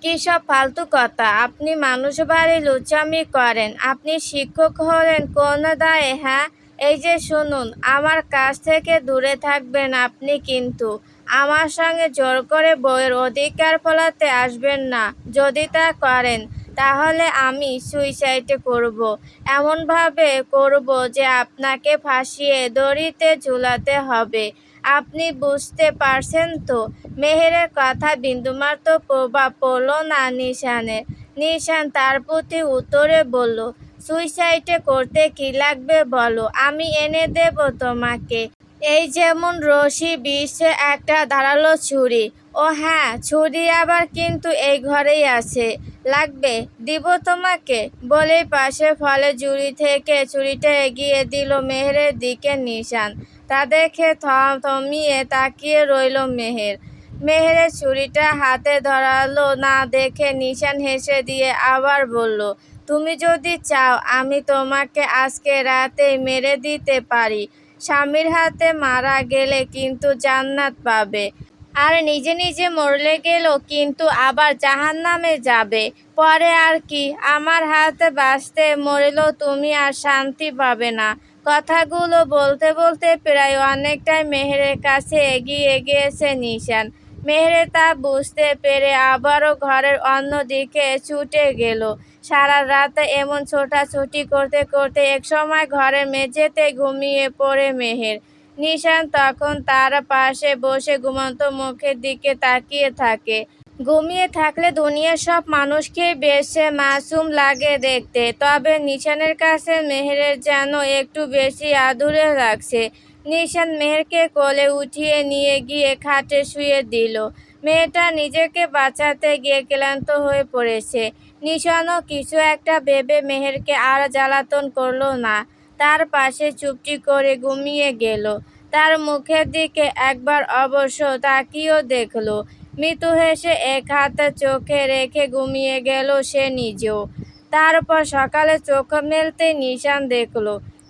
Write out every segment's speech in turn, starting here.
কি সব ফালতু কথা! আপনি মানুষ বাড়ি লুচ্চামি করেন। আপনি শিক্ষক হলেন কোন দায়ে, হ্যাঁ? এই যে শুনুন, আমার কাছ থেকে দূরে থাকবেন আপনি কিন্তু। আমার সঙ্গে জোর করে বউয়ের অধিকার ফলাতে আসবেন না। যদি তা করেন, তাহলে আমি সুইসাইড করব। এমনভাবে করব যে আপনাকে ফাঁসিয়ে দড়িতে ঝুলাতে হবে। আপনি বুঝতে পারছেন তো? মেহেরের কথা বিন্দুমাত্র প্রভাব পড়ল না নিশানের। নিশান তার প্রতি উত্তরে বলল, সুইসাইড করতে কি লাগবে বলো, আমি এনে দেব তোমাকে। এই যেমন রশি, বিষ, একটা ধারালো ছুরি। ও হ্যাঁ, ছুরি আবার কিন্তু এই ঘরেই আছে। লাগবে? দিব তোমাকে। বলেই পাশের ফলের ঝুড়ি থেকে ছুরিটা এগিয়ে দিল মেহেরের দিকে নিশান। তা দেখে থমিয়ে তাকিয়ে রইল মেহের। মেহেরের ছুরিটা হাতে ধরালো না দেখে নিশান হেসে দিয়ে আবার বলল, তুমি যদি চাও আমি তোমাকে আজকে রাতেই মেরে দিতে পারি। স্বামীর হাতে মারা গেলে কিন্তু জান্নাত পাবে, আর নিজে নিজে মরলে গেলেও কিন্তু আবার জাহান্নামে যাবে। পরে আর কি, আমার হাতে বাঁচতে মরলেও তুমি আর শান্তি পাবে না। কথাগুলো বলতে বলতে প্রায় অনেকটাই মেহেরের কাছে এগিয়ে গিয়েছে নিশান। মেহেরে তা বুঝতে পেরে আবারও ঘরের অন্য দিকে ছুটে গেল। সারা রাত এমন ছোটাছুটি করতে করতে একসময় ঘরের মেঝেতে ঘুমিয়ে পড়ে মেহের। নিশান তখন তার পাশে বসে ঘুমন্ত মুখের দিকে তাকিয়ে থাকে। ঘুমিয়ে থাকলে দুনিয়ার সব মানুষকেই বেশ মাসুম লাগে দেখতে, তবে নিশানের কাছে মেহেরের যেন একটু বেশি আদুরে লাগছে। নিশান মেহেরকে কোলে উঠিয়ে নিয়ে গিয়ে খাটে শুয়ে দিল। মেয়েটা নিজেকে বাঁচাতে গিয়ে ক্লান্ত হয়ে পড়েছে। নিশানও কিছু একটা ভেবে মেহেরকে আর জ্বালাতন করল না। তার পাশে চুপটি করে ঘুমিয়ে গেল। তার মুখের দিকে একবার অবশ্য তাকিয়েও দেখল। মৃদু হেসে এক হাত চোখে রেখে ঘুমিয়ে গেল সে নিজেও। তারপর সকালে চোখ মেলতেই নিশান দেখল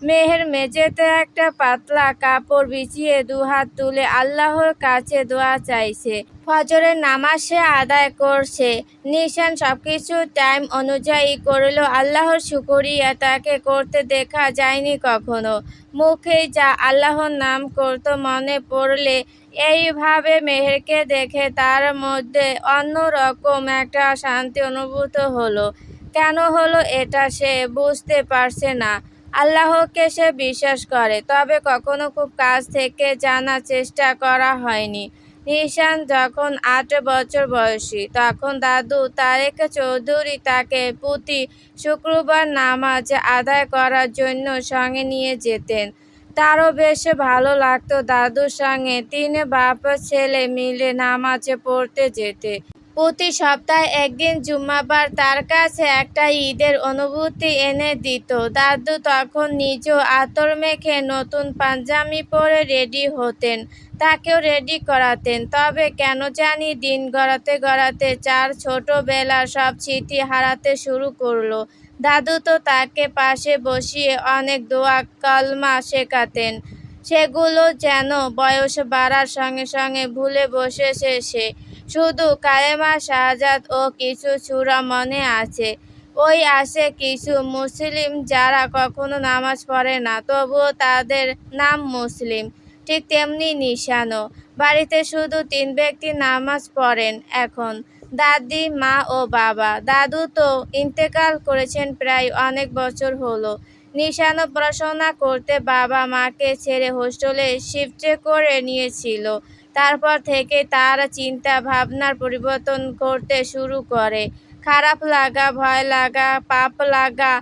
মেহের মেঝেতে একটা পাতলা কাপড় বিছিয়ে দুহাত তুলে আল্লাহর কাছে দোয়া চাইছে। ফজরের নামাজ সে আদায় করছে। নিশান সবকিছু টাইম অনুযায়ী করলেও আল্লাহর শুকরিয়া তাকে করতে দেখা যায়নি কখনো। মুখেই যা আল্লাহর নাম করত, মনে পড়লে এইভাবে মেহেরকে দেখে তার মধ্যে অন্যরকম একটা শান্তি অনুভূত হলো। কেন হলো এটা সে বুঝতে পারছে না। আল্লাহকে সে বিশ্বাস করে, তবে কখনো খুব কাছ থেকে জানার চেষ্টা করা হয়নি। নিশান যখন ৮ বছর বয়সী, তখন দাদু তারেক চৌধুরী তাকে প্রতি শুক্রবার নামাজ আদায় করার জন্য সঙ্গে নিয়ে যেতেন। তারও বেশ ভালো লাগতো দাদুর সঙ্গে ৩ বাপ ছেলে মিলে নামাজ পড়তে যেতে। প্রতি সপ্তাহে একদিন জুম্মাবার তার কাছে একটা ঈদের অনুভূতি এনে দিত। দাদু তখন নিজেও আতর মেখে নতুন পাঞ্জাবি পরে রেডি হতেন, তাকেও রেডি করাতেন। তবে কেন জানি দিন গড়াতে গড়াতে চার ছোটবেলার সব স্মৃতি হারাতে শুরু করলো। দাদু তো তাকে পাশে বসিয়ে অনেক দোয়া কলমা শেখাতেন, সেগুলো যেন বয়স বাড়ার সঙ্গে সঙ্গে ভুলে বসেছে সে। শুধু কালেমা শাহাদাত ও কিছু সূরা মনে আছে। ওই আছে কিছু মুসলিম যারা কখনো নামাজ পড়ে না, তবুও তাদের নাম মুসলিম। ঠিক তেমনি নিশানও। বাড়িতে শুধু ৩ ব্যক্তি নামাজ পড়েন এখন, দাদি, মা ও বাবা। দাদু তো ইন্তেকাল করেছেন প্রায় অনেক বছর হলো। নিশানও পড়াশোনা করতে বাবা মাকে ছেড়ে হোস্টেলে শিফট করে নিয়েছিল। তারপর থেকে তার চিন্তা ভাবনার পরিবর্তন করতে শুরু করে। খারাপ লাগা, ভয় লাগা, পাপ লাগা,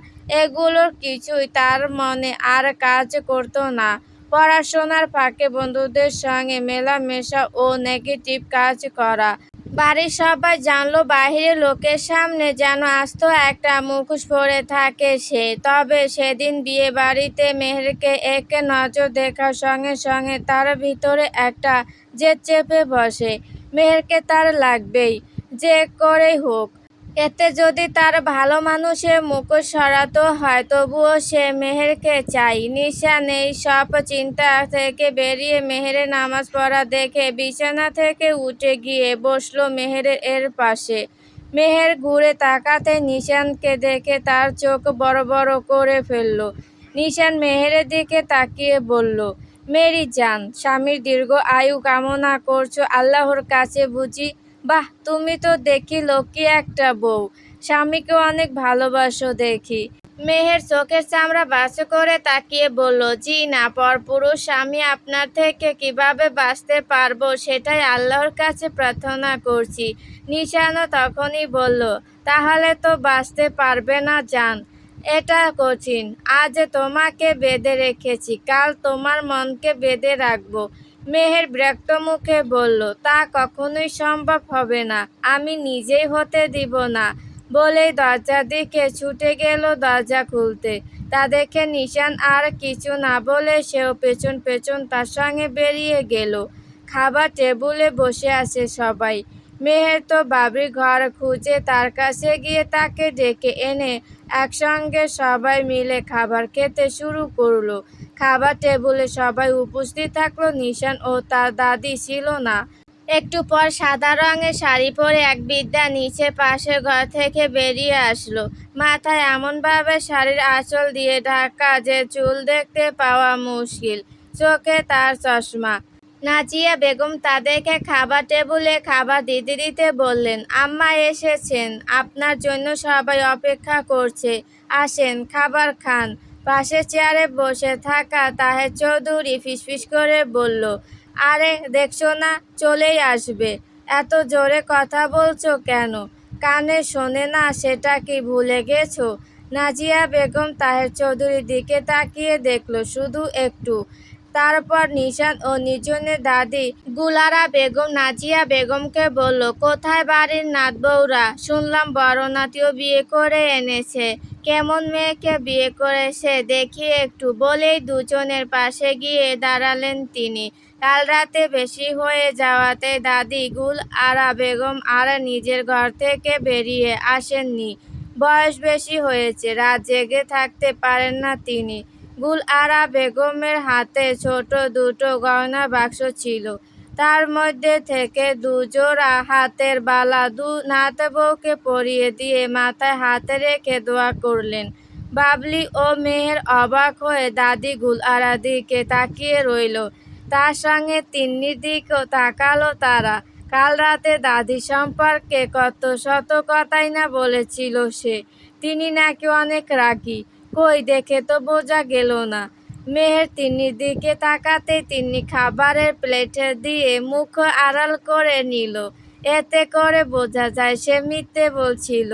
এগুলোর কিছুই তার মনে আর কাজ করতো না। পড়াশোনার ফাঁকে বন্ধুদের সঙ্গে মেলামেশা ও নেগেটিভ কাজ করা। বাড়ির সবাই জানলো বাহিরের লোকের সামনে যেন আস্ত একটা মুখোশ পরে থাকে সে। তবে সেদিন বিয়ে বাড়িতে মেহেরকে এক নজর দেখার সঙ্গে সঙ্গে তার ভিতরে একটা জেদ চেপে বসে। মেহেরকে তার লাগবেই, যে করেই হোক। এতে যদি তার ভালো মানুষের মুখোশ সরাতে হয়, তবুও সে মেহেরকে চাই। নিশান এই সব চিন্তা থেকে বেরিয়ে মেহেরের নামাজ পড়া দেখে বিছানা থেকে উঠে গিয়ে বসলো মেহেরের পাশে। মেহের ঘুরে তাকাতে নিশানকে দেখে তার চোখ বড় বড় করে ফেলল। নিশান মেহেরের দিকে তাকিয়ে বলল, মেরি জান, স্বামীর দীর্ঘ আয়ু কামনা করছো আল্লাহর কাছে বুঝি? বাহ, তুমি তো দেখি লক্ষ্মী একটা বউ। স্বামীকে অনেক ভালোবাসো দেখি। মেহের চোখের চামড়া বাঁচো করে তাকিয়ে বলল, জি না, পরপুরুষ স্বামী আপনার থেকে কিভাবে বাঁচতে পারবো সেটাই আল্লাহর কাছে প্রার্থনা করছি। নিশানও তখনই বলল, তাহলে তো বাঁচতে পারবে না জান, এটা কঠিন। আজ তোমাকে বেঁধে রেখেছি, কাল তোমার মনকে বেঁধে রাখবো। মেহের বিরক্ত মুখে বলল, তা কখনোই সম্ভব হবে না, আমি নিজেই হতে দিব না। বলেই দরজার দিকে ছুটে গেল দরজা খুলতে। তা দেখে নিশান আর কিছু না বলে সেও পেছন পেছন তার সঙ্গে বেরিয়ে গেল। খাবার টেবিলে বসে আছে সবাই। মেহের তো বাবরির ঘর খুঁজে তার কাছে গিয়ে তাকে ডেকে এনে একসঙ্গে সবাই মিলে খাবার খেতে শুরু করলো। খাবার টেবিলে সবাই উপস্থিত থাকলো, নিশান ও তার দাদি ছিল না। একটু পর সাদা রঙের শাড়ি পরে এক বৃদ্ধা নিচে পাশের ঘর থেকে বেরিয়ে আসলো। মাথায় এমনভাবে শাড়ির আঁচল দিয়ে ঢাকা যে চুল দেখতে পাওয়া মুশকিল। চোখে তার চশমা। নাজিয়া বেগম তাদেরকে খাবার টেবিলে খাবার দিতে দিতে বললেন, আম্মা এসেছেন, আপনার জন্য সবাই অপেক্ষা করছে, আসেন খাবার খান। পাশের চেয়ারে বসে থাকা তাহের চৌধুরী ফিসফিস করে বলল, আরে দেখছো না, চলেই আসবে, এত জোরে কথা বলছো কেন? কানে শোনে না সেটা কি ভুলে গেছো? নাজিয়া বেগম তাহের চৌধুরীর দিকে তাকিয়ে দেখলো শুধু একটু। তারপর নিশান ও নির্জনের দাদি গুলারা বেগম নাজিয়া বেগমকে বলল, কোথায় বাড়ির নাত বউরা? শুনলাম বড় নাতিও বিয়ে করে এনেছে। কেমন মেয়েকে বিয়ে করেছে দেখি একটু। বলেই দুজনের পাশে গিয়ে দাঁড়ালেন তিনি। কাল রাতে বেশি হয়ে যাওয়াতে দাদি গুল আরা বেগম আর নিজের ঘর থেকে বেরিয়ে আসেননি। বয়স বেশি হয়েছে, রাত জেগে থাকতে পারেন না তিনি। গুল আরা বেগমের হাতে ছোট দুটো গয়নার বাক্স ছিল। তার মধ্যে থেকে দুজোড়া হাতের বালা দু নাত বউকে পরিয়ে দিয়ে মাথায় হাতে রেখে দোয়া করলেন। বাবলি ও মেহের অবাক হয়ে দাদি গুল আরার দিকে তাকিয়ে রইল। তার সঙ্গে তিন্নির দিকেও তাকালো তারা। কাল রাতে দাদি সম্পর্কে কত শত কথাই না বলেছিল সে। তিনি নাকি অনেক রাগী। কই দেখে তো বোঝা গেল না। মেহের তিন্নির দিকে তাকাতেই তিন্নি খাবারের প্লেটে দিয়ে মুখ আড়াল করে নিল। এতে করে বোঝা যায় সে মিথ্যে বলছিল।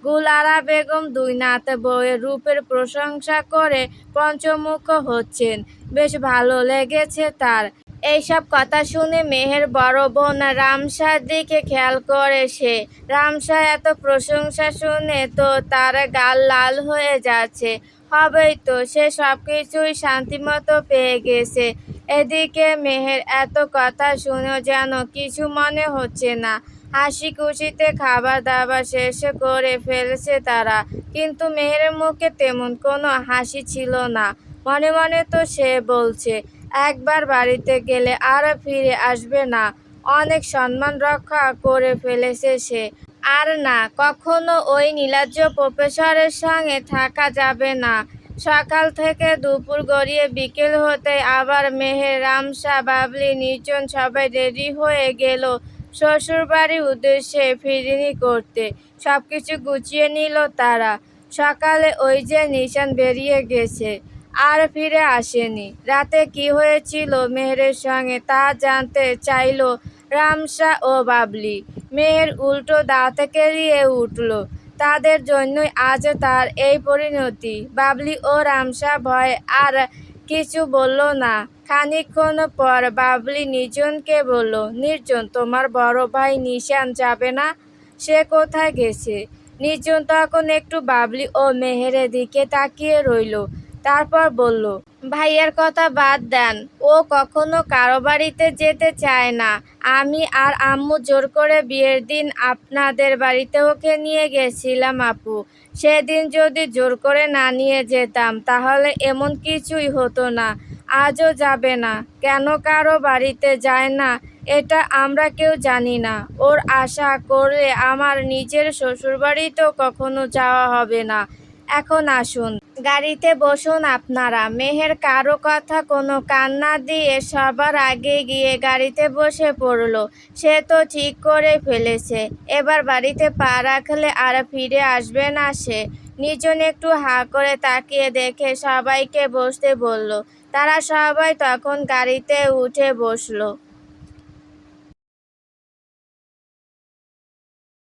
গুলারা বেগম দুই নাত বউয়ের রূপের প্রশংসা করে পঞ্চমুখ হচ্ছেন। বেশ ভালো লেগেছে তার। এইসব কথা শুনে মেহের বড় বোন রামসার দিকে খেয়াল করে সে। রামসা এত প্রশংসা শুনে তো তার গাল লাল হয়ে যাচ্ছে। হবেই তো, সে সবকিছুই শান্তিমতো পেয়ে গেছে। এদিকে মেহের এত কথা শুনেও যেন কিছু মনে হচ্ছে না। হাসি খুশিতে খাবার দাবার শেষ করে ফেলেছে তারা। কিন্তু মেহেরের মুখে তেমন কোনো হাসি ছিল না। মনে মনে তো সে বলছে, একবার বাড়িতে গেলে আর ফিরে আসবে না। অনেক সম্মান রক্ষা করে ফেলেছে সে। আর না, কখনো ওই নীলাজ্জ প্রফেসরের সঙ্গে থাকা যাবে না। সকাল থেকে দুপুর গড়িয়ে বিকেল হতে আবার মেহের, রামসা, বাবলি, নির্জন সবাই রেডি হয়ে গেল শ্বশুরবাড়ির উদ্দেশ্যে ফিরনি করতে। সবকিছু গুছিয়ে নিল তারা। সকালে ওই যে নিশান বেরিয়ে গেছে, আর ফিরে আসেনি। রাতে কি হয়েছিল মেহেরের সঙ্গে তা জানতে চাইল রামসা ও বাবলি। মেহের উল্টো দাঁত কেলিয়ে উঠল। তাদের জন্যই আজ তার এই পরিণতি। বাবলি ও রামসা ভয়ে আর কিছু বলল না। খানিকক্ষণ পর বাবলি নির্জনকে বলল, নির্জন, তোমার বড় ভাই নিশান যাবে না? সে কোথায় গেছে? নির্জন তখন একটু বাবলি ও মেহেরের দিকে তাকিয়ে রইল। তারপর বলল, ভাইয়ার কথা বাদ দেন, ও কখনো কারো বাড়িতে যেতে চায় না। আমি আর আম্মু জোর করে বিয়ের দিন আপনাদের বাড়িতে ওকে নিয়ে গেছিলাম আপু। সেদিন যদি জোর করে না নিয়ে যেতাম তাহলে এমন কিছুই হতো না। আজও যাবে না। কেন কারো বাড়িতে যায় না এটা আমরা কেউ জানি না। ওর আশা করে আমার নিজের শ্বশুরবাড়িতেও কখনো যাওয়া হবে না। এখন আসুন, গাড়িতে বসুন আপনারা। মেহের কারো কথা কোনো কান না দিয়ে সবার আগে গিয়ে গাড়িতে বসে পড়ল। সে তো ঠিক করে ফেলেছে, এবার বাড়িতে পা রাখলে আর ফিরে আসবে না সে। নির্জন একটু হাঁ করে তাকিয়ে দেখে সবাইকে বসতে বলল। তারা সবাই তখন গাড়িতে উঠে বসলো।